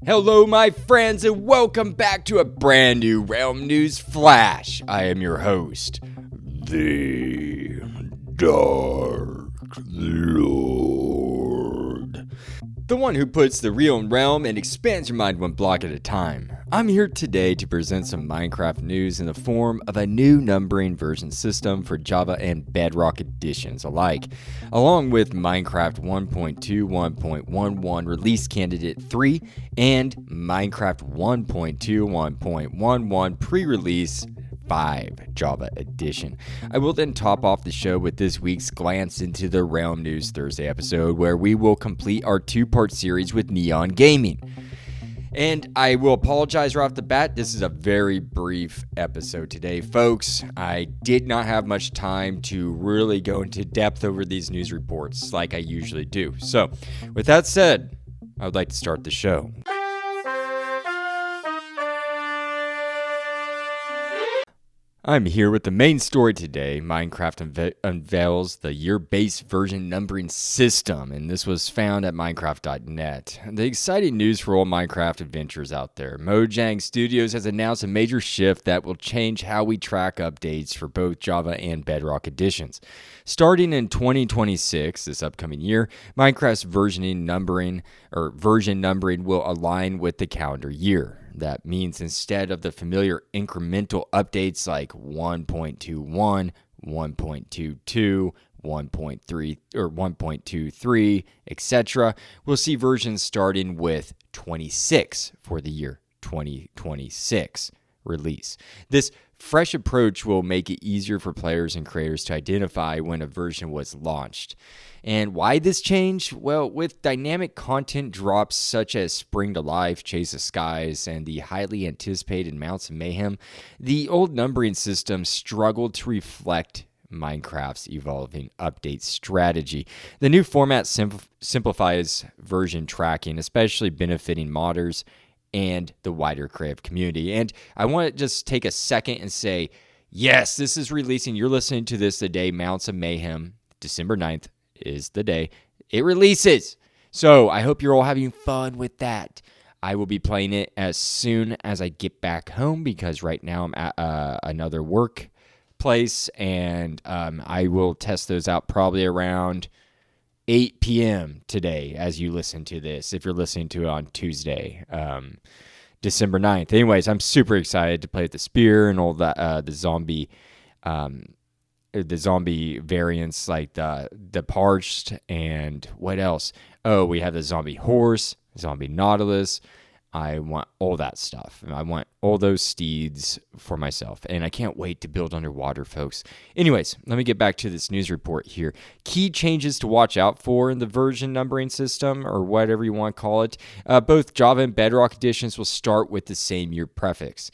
Hello, my friends, and welcome back to a brand new Realm News Flash. I am your host, the Dark Lord. The one who puts the real in Realm and expands your mind one block at a time. I'm here today to present some Minecraft news in the form of a new numbering version system for Java and Bedrock Editions alike, along with Minecraft 1.2, 1.11 Release Candidate 3, and Minecraft 1.2, 1.11 Pre-Release 5 Java Edition. I will then top off the show with this week's glance into the Realm News Thursday episode, where we will complete our two-part series with NeonGaming. And I will apologize right off the bat, this is a very brief episode today, folks. I did not have much time to really go into depth over these news reports like I usually do. So, with that said, I would like to start the show. I'm here with the main story today. Minecraft unveils the year-based version numbering system, and this was found at Minecraft.net. The exciting news for all Minecraft adventurers out there. Mojang Studios has announced a major shift that will change how we track updates for both Java and Bedrock Editions. Starting in 2026, this upcoming year, Minecraft's version numbering will align with the calendar year. That means instead of the familiar incremental updates like 1.21, 1.22, 1.3 or 1.23, etc., we'll see versions starting with 26 for the year 2026 release. This fresh approach will make it easier for players and creators to identify when a version was launched. And why this change? Well, with dynamic content drops such as Spring to Life, Chase the Skies, and the highly anticipated Mounts of Mayhem, the old numbering system struggled to reflect Minecraft's evolving update strategy. The new format simplifies version tracking, especially benefiting modders and the wider creative community. And I want to just take a second and say, yes, this is releasing. You're listening to this the day Mounts of Mayhem, December 9th, is the day it releases. So I hope you're all having fun with that. I will be playing it as soon as I get back home because right now I'm at another work place, and I will test those out probably around 8 p.m. today as you listen to this, if you're listening to it on Tuesday, December 9th. Anyways, I'm super excited to play with the spear and all that, the zombie variants like the parched, and what else? Oh, we have the zombie horse, zombie nautilus. I want all that stuff. I want all those steeds for myself, and I can't wait to build underwater, folks. Anyways, let me get back to this news report here. Key changes to watch out for in the version numbering system, or whatever you want to call it. Both Java and Bedrock editions will start with the same year prefix.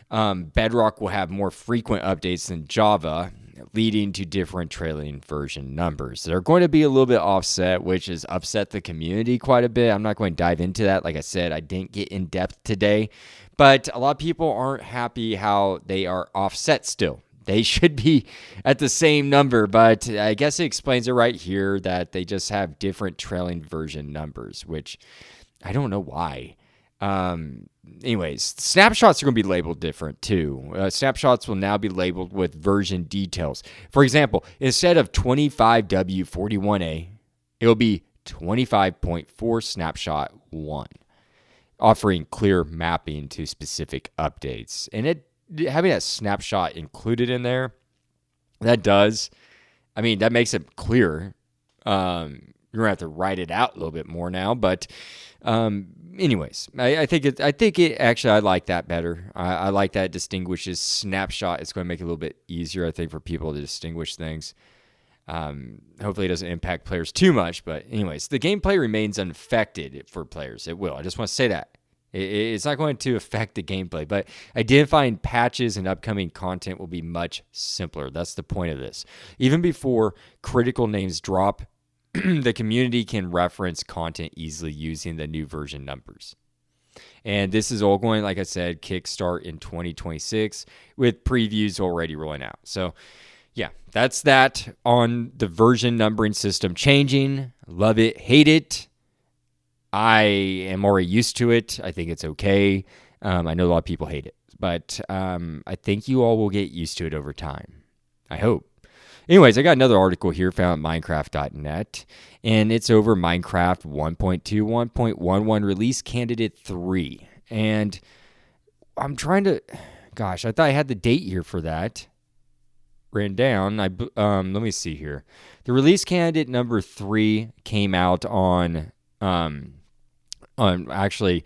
Bedrock will have more frequent updates than Java, leading to different trailing version numbers. They're going to be a little bit offset, which has upset the community quite a bit. I'm not going to dive into that. Like I said, I didn't get in depth today, but a lot of people aren't happy how they are offset still. They should be at the same number, but I guess it explains it right here that they just have different trailing version numbers, which I don't know why. Anyways, snapshots are going to be labeled different too. Snapshots will now be labeled with version details. For example, instead of 25W41A, it will be 25.4 snapshot 1, offering clear mapping to specific updates. And having that snapshot included in there, that makes it clearer. You're going to have to write it out a little bit more now, but anyways, I think it actually, I like that better. I like that it distinguishes snapshot. It's going to make it a little bit easier, I think, for people to distinguish things. Hopefully it doesn't impact players too much, but anyways, the gameplay remains unaffected for players. It will. I just want to say that. It's not going to affect the gameplay, but identifying patches and upcoming content will be much simpler. That's the point of this. Even before critical names drop, the community can reference content easily using the new version numbers. And this is all going, like I said, kickstart in 2026 with previews already rolling out. So, yeah, that's that on the version numbering system changing. Love it, hate it. I am already used to it. I think it's okay. I know a lot of people hate it, but I think you all will get used to it over time. I hope. Anyways, I got another article here found at Minecraft.net, and it's over Minecraft 1.2.1.11 release candidate 3. And I'm trying to, gosh, I thought I had the date here for that written down. Let me see here. The release candidate number 3 came out on actually,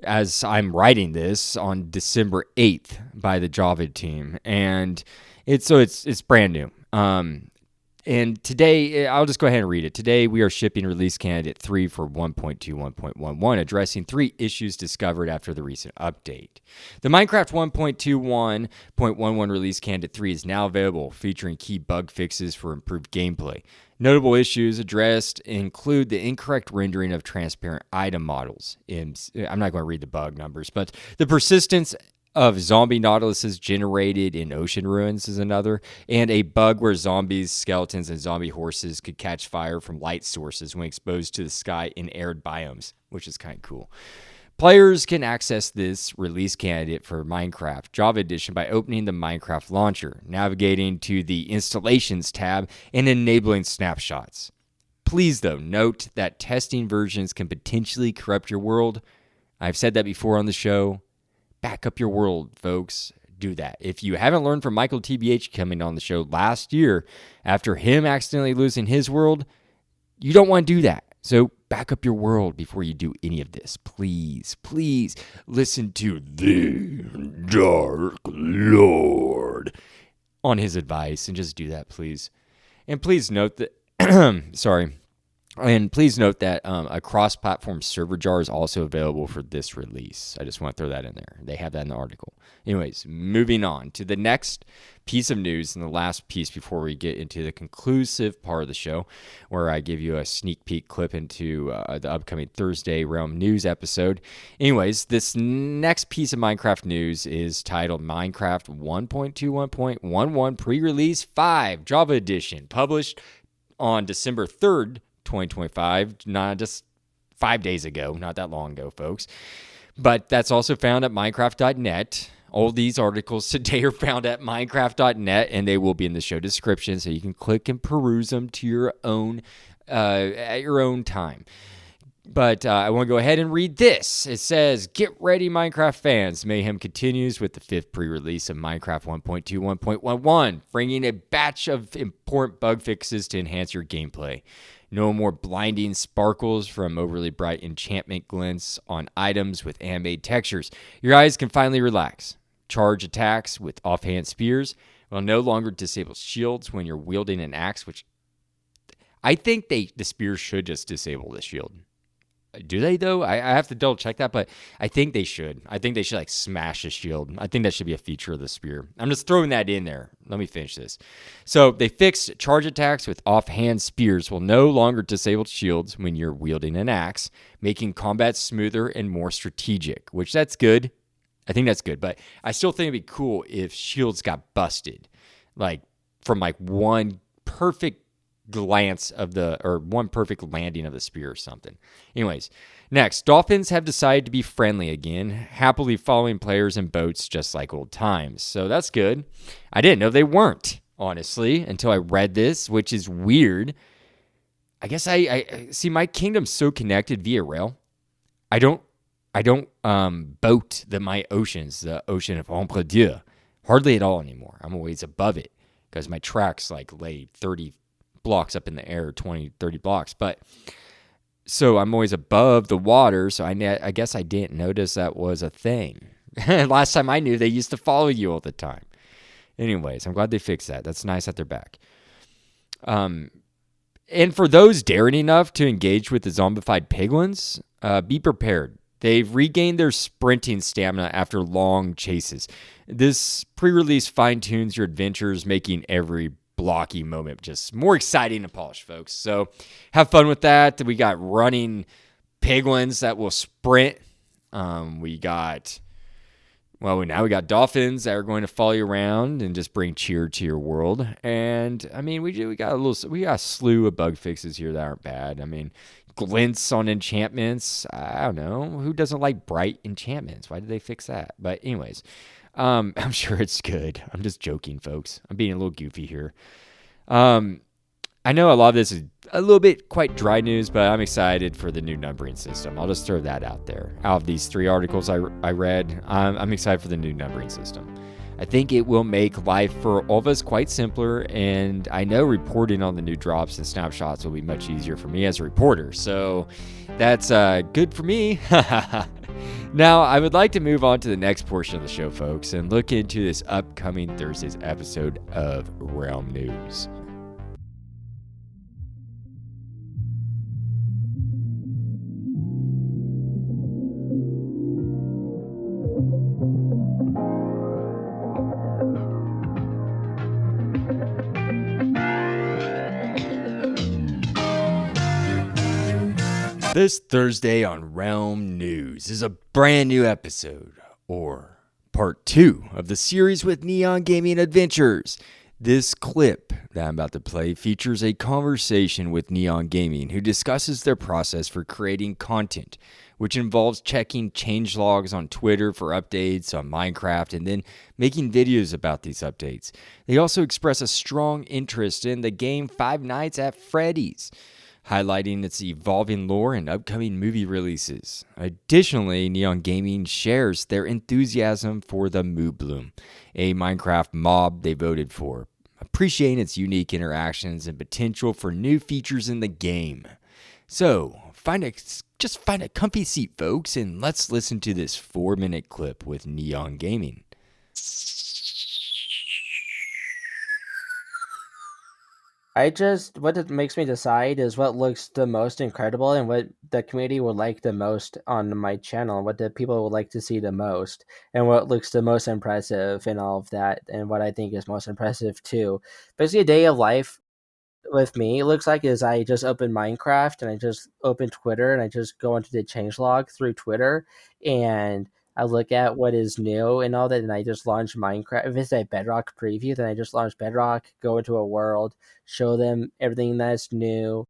as I'm writing this, on December 8th by the Java team, and it's brand new. And today, I'll just go ahead and read it. Today, we are shipping release candidate 3 for 1.21.11, addressing 3 issues discovered after the recent update. The Minecraft 1.21.11 release candidate 3 is now available, featuring key bug fixes for improved gameplay. Notable issues addressed include the incorrect rendering of transparent item models. I'm not going to read the bug numbers, but the persistence of zombie nautiluses generated in ocean ruins is another, and a bug where zombies, skeletons, and zombie horses could catch fire from light sources when exposed to the sky in arid biomes, which is kind of cool. Players can access this release candidate for Minecraft Java Edition by opening the Minecraft launcher, navigating to the Installations tab, and enabling snapshots. Please, though, note that testing versions can potentially corrupt your world. I've said that before on the show. Back up your world, folks. Do that. If you haven't learned from Michael TBH coming on the show last year, after him accidentally losing his world, you don't want to do that. So back up your world before you do any of this. Please, please listen to the Dark Lord on his advice and just do that, please. And please note that, sorry. And please note that a cross-platform server jar is also available for this release. I just want to throw that in there. They have that in the article. Anyways, moving on to the next piece of news and the last piece before we get into the conclusive part of the show, where I give you a sneak peek clip into the upcoming Thursday Realm News episode. Anyways, this next piece of Minecraft news is titled Minecraft 1.21.11 Pre-Release 5 Java Edition, published on December 3rd, 2025, not just 5 days ago, not that long ago, folks. But that's also found at Minecraft.net. All these articles today are found at Minecraft.net, and they will be in the show description, so you can click and peruse them to your own at your own time. But I want to go ahead and read this. It says, "Get ready, Minecraft fans. Mayhem continues with the 5th pre-release of Minecraft 1.21.11, bringing a batch of important bug fixes to enhance your gameplay. No more blinding sparkles from overly bright enchantment glints on items with animated textures. Your eyes can finally relax. Charge attacks with offhand spears will no longer disable shields when you're wielding an axe," which I think the spears should just disable the shield. Do they, though? I have to double check that, but I think they should. I think they should, like, smash a shield. I think that should be a feature of the spear. I'm just throwing that in there. Let me finish this. So they fixed charge attacks with offhand spears will no longer disable shields when you're wielding an axe, making combat smoother and more strategic, which that's good. I think that's good, but I still think it'd be cool if shields got busted, like, from, like, one perfect glance of one perfect landing of the spear or something. Anyways, next, dolphins have decided to be friendly again, happily following players in boats just like old times. So that's good. I didn't know they weren't, honestly, until I read this, which is weird. I guess I see my kingdom's so connected via rail. I don't boat my oceans, the ocean of Ombre Dieu, hardly at all anymore. I'm always above it because my tracks like lay 30 blocks up in the air, 20, 30 blocks. But so I'm always above the water. So I guess I didn't notice that was a thing. Last time I knew, they used to follow you all the time. Anyways, I'm glad they fixed that. That's nice that they're back. And for those daring enough to engage with the zombified piglins, be prepared. They've regained their sprinting stamina after long chases. This pre-release fine-tunes your adventures, making every blocky moment just more exciting and polished, folks. So have fun with that. We got running piglins that will sprint. Now we got dolphins that are going to follow you around and just bring cheer to your world. And I mean, we got a slew of bug fixes here that aren't bad. I mean, glints on enchantments. I don't know. Who doesn't like bright enchantments? Why did they fix that? But anyways, I'm sure it's good. I'm just joking, folks. I'm being a little goofy here. Um, I know a lot of this is a little bit quite dry news, but I'm excited for the new numbering system. I'll just throw that out there. Out of these 3 articles I read, I'm excited for the new numbering system. I think it will make life for all of us quite simpler, and I know reporting on the new drops and snapshots will be much easier for me as a reporter. So that's good for me. Now, I would like to move on to the next portion of the show, folks, and look into this upcoming Thursday's episode of Realm News. This Thursday on Realm News is a brand new episode, or part 2 of the series with NeonGaming Adventures. This clip that I'm about to play features a conversation with NeonGaming, who discusses their process for creating content, which involves checking changelogs on Twitter for updates on Minecraft and then making videos about these updates. They also express a strong interest in the game Five Nights at Freddy's, highlighting its evolving lore and upcoming movie releases. Additionally, NeonGaming shares their enthusiasm for the Moobloom, a Minecraft mob they voted for, appreciating its unique interactions and potential for new features in the game. So, just find a comfy seat, folks, and let's listen to this 4-minute clip with NeonGaming. What it makes me decide is what looks the most incredible and what the community would like the most on my channel, what the people would like to see the most, and what looks the most impressive and all of that, and what I think is most impressive too. Basically, a day of life with me, it looks like is I just open Minecraft and I just open Twitter and I just go into the changelog through Twitter and I look at what is new and all that, and I just launch Minecraft. If it's a Bedrock preview, then I just launch Bedrock, go into a world, show them everything that's new,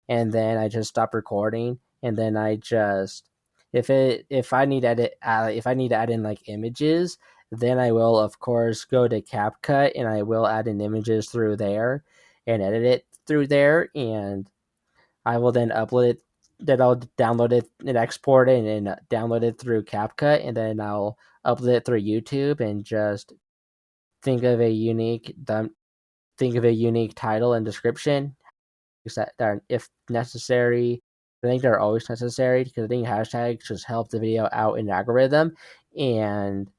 and then I just stop recording, and then I just if I need to edit if I need to add in like images, then I will of course go to CapCut and I will add in images through there and edit it through there, and I will then upload it. Then I'll download it and export it and download it through CapCut, and then I'll upload it through YouTube and just think of a unique think of a unique title and description that are, if necessary. I think they're always necessary because I think hashtags just help the video out in the algorithm, and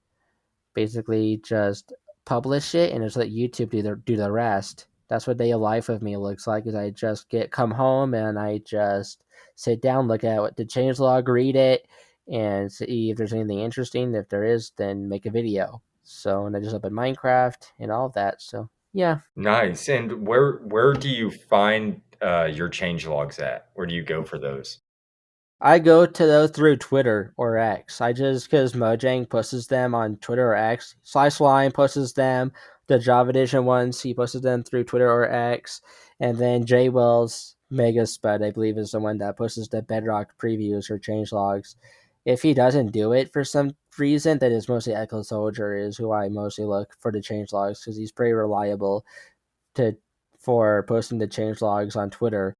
basically just publish it and just let YouTube do the rest. That's what day of life of me looks like. Is I just come home and I just sit down, look at what the changelog, read it, and see if there's anything interesting. If there is, then make a video. So, and I just open Minecraft and all of that. So yeah. Nice. And where do you find your change logs at? Where do you go for those? I go to those through Twitter or X. I just because Mojang posts them on Twitter or X. Sliceline posts them. The Java Edition ones, he posted them through Twitter or X. And then J Wells Mega Spud, I believe, is the one that posts the Bedrock previews or changelogs. If he doesn't do it for some reason, then it's mostly Echo Soldier is who I mostly look for the changelogs because he's pretty reliable to for posting the change logs on Twitter,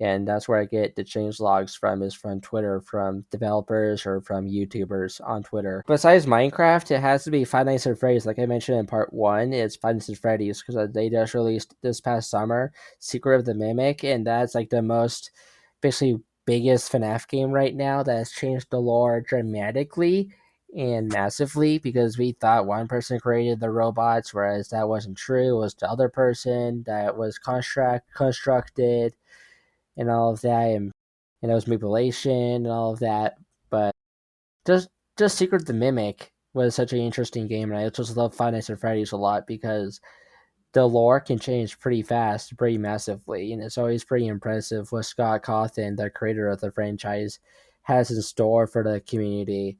and that's where I get the change logs from is from Twitter, from developers or from YouTubers on Twitter. Besides Minecraft, it has to be Five Nights at Freddy's. Like I mentioned in part one, it's Five Nights at Freddy's because they just released this past summer Secret of the Mimic, and that's like the most basically biggest FNAF game right now that has changed the lore dramatically and massively because we thought one person created the robots, whereas that wasn't true. It was the other person that was constructed and all of that, and it was manipulation and all of that. But just Secret of the Mimic was such an interesting game, and I just love Five Nights at Freddy's a lot because the lore can change pretty fast, pretty massively, and it's always pretty impressive what Scott Cawthon, the creator of the franchise, has in store for the community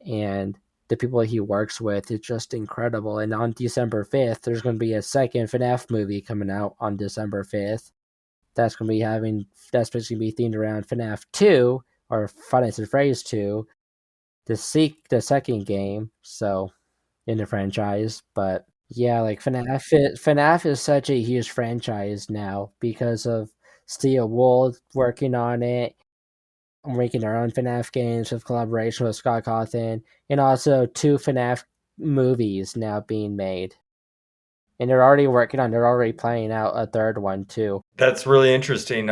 and the people he works with. It's just incredible. And on December 5th, there's going to be a second FNAF movie coming out on December 5th that's going to be that's basically be themed around FNAF 2 or Five Nights at Freddy's 2, the second game. So in the franchise, but yeah, like FNAF is such a huge franchise now because of Steel Wool working on it, making their own FNAF games with collaboration with Scott Cawthon, and also two FNAF movies now being made. And they're already planning out a third one too. That's really interesting.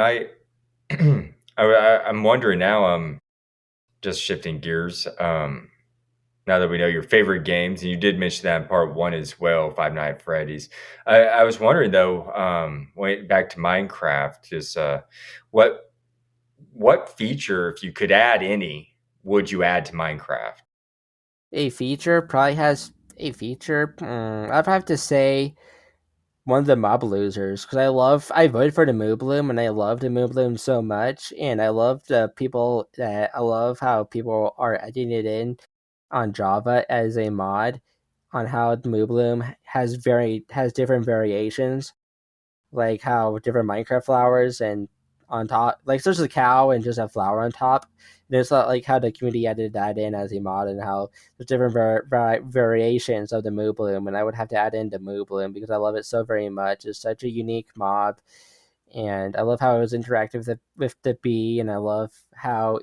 I'm wondering now. Just shifting gears. Now that we know your favorite games, and you did mention that in part one as well, Five Nights at Freddy's. I was wondering though, back to Minecraft, just what feature, if you could add any, would you add to Minecraft? A feature probably has a feature. I'd have to say one of the mob losers because I voted for the Moo Bloom and I love the Moo Bloom so much, and I love I love how people are adding it in on Java as a mod on how the Moo Bloom has different variations, like how different Minecraft flowers and on top, like there's a cow and just a flower on top. There's like how the community added that in as a mod, and how there's different variations of the Moo Bloom, and I would have to add in the Moo Bloom because I love it so very much. It's such a unique mob, and I love how it was interactive with the bee, and I love how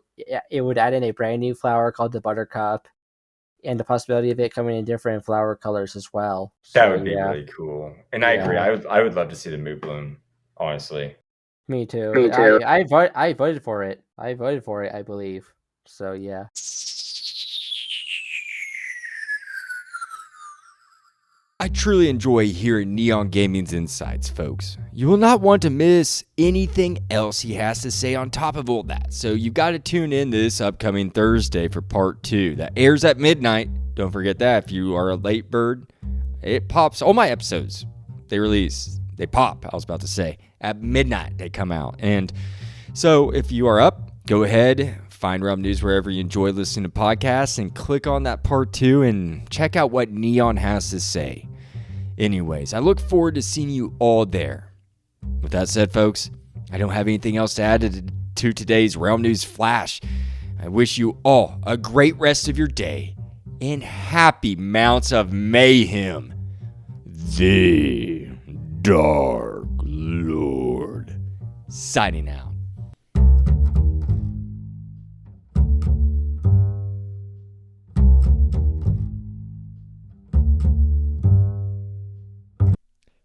it would add in a brand new flower called the Buttercup, and the possibility of it coming in different flower colors as well. That So would be yeah, really cool. And I agree. yeah. I would love to see the Mood Bloom, honestly. Me too. Me too. I voted for it. I voted for it, I believe. So yeah. I truly enjoy hearing Neon Gaming's insights, folks. You will not want to miss anything else he has to say on top of all that. So you've got to tune in this upcoming Thursday for part 2. That airs at midnight. Don't forget that. If you are a late bird, it pops. All my episodes, they pop, I was about to say. At midnight, they come out. And so if you are up, go ahead, find Realm News wherever you enjoy listening to podcasts, and click on that part 2 and check out what Neon has to say. Anyways, I look forward to seeing you all there. With that said, folks, I don't have anything else to add to today's Realm News Flash. I wish you all a great rest of your day and happy Mounts of Mayhem. The Dark Lord. Signing out.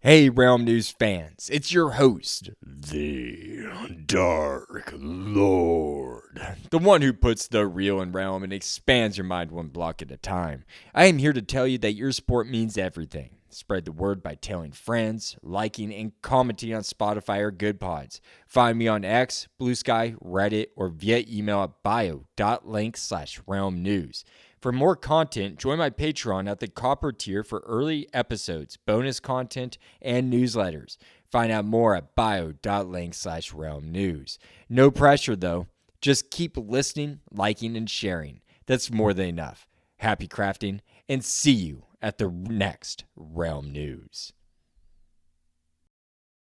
Hey, Realm News fans, it's your host, the Dark Lord, the one who puts the real in Realm and expands your mind one block at a time. I am here to tell you that your support means everything. Spread the word by telling friends, liking, and commenting on Spotify or Good Pods. Find me on X, Blue Sky, Reddit, or via email at bio.link/Realm News. For more content, join my Patreon at the Copper tier for early episodes, bonus content, and newsletters. Find out more at bio.link/Realm News. No pressure though. Just keep listening, liking, and sharing. That's more than enough. Happy crafting, and see you at the next Realm News.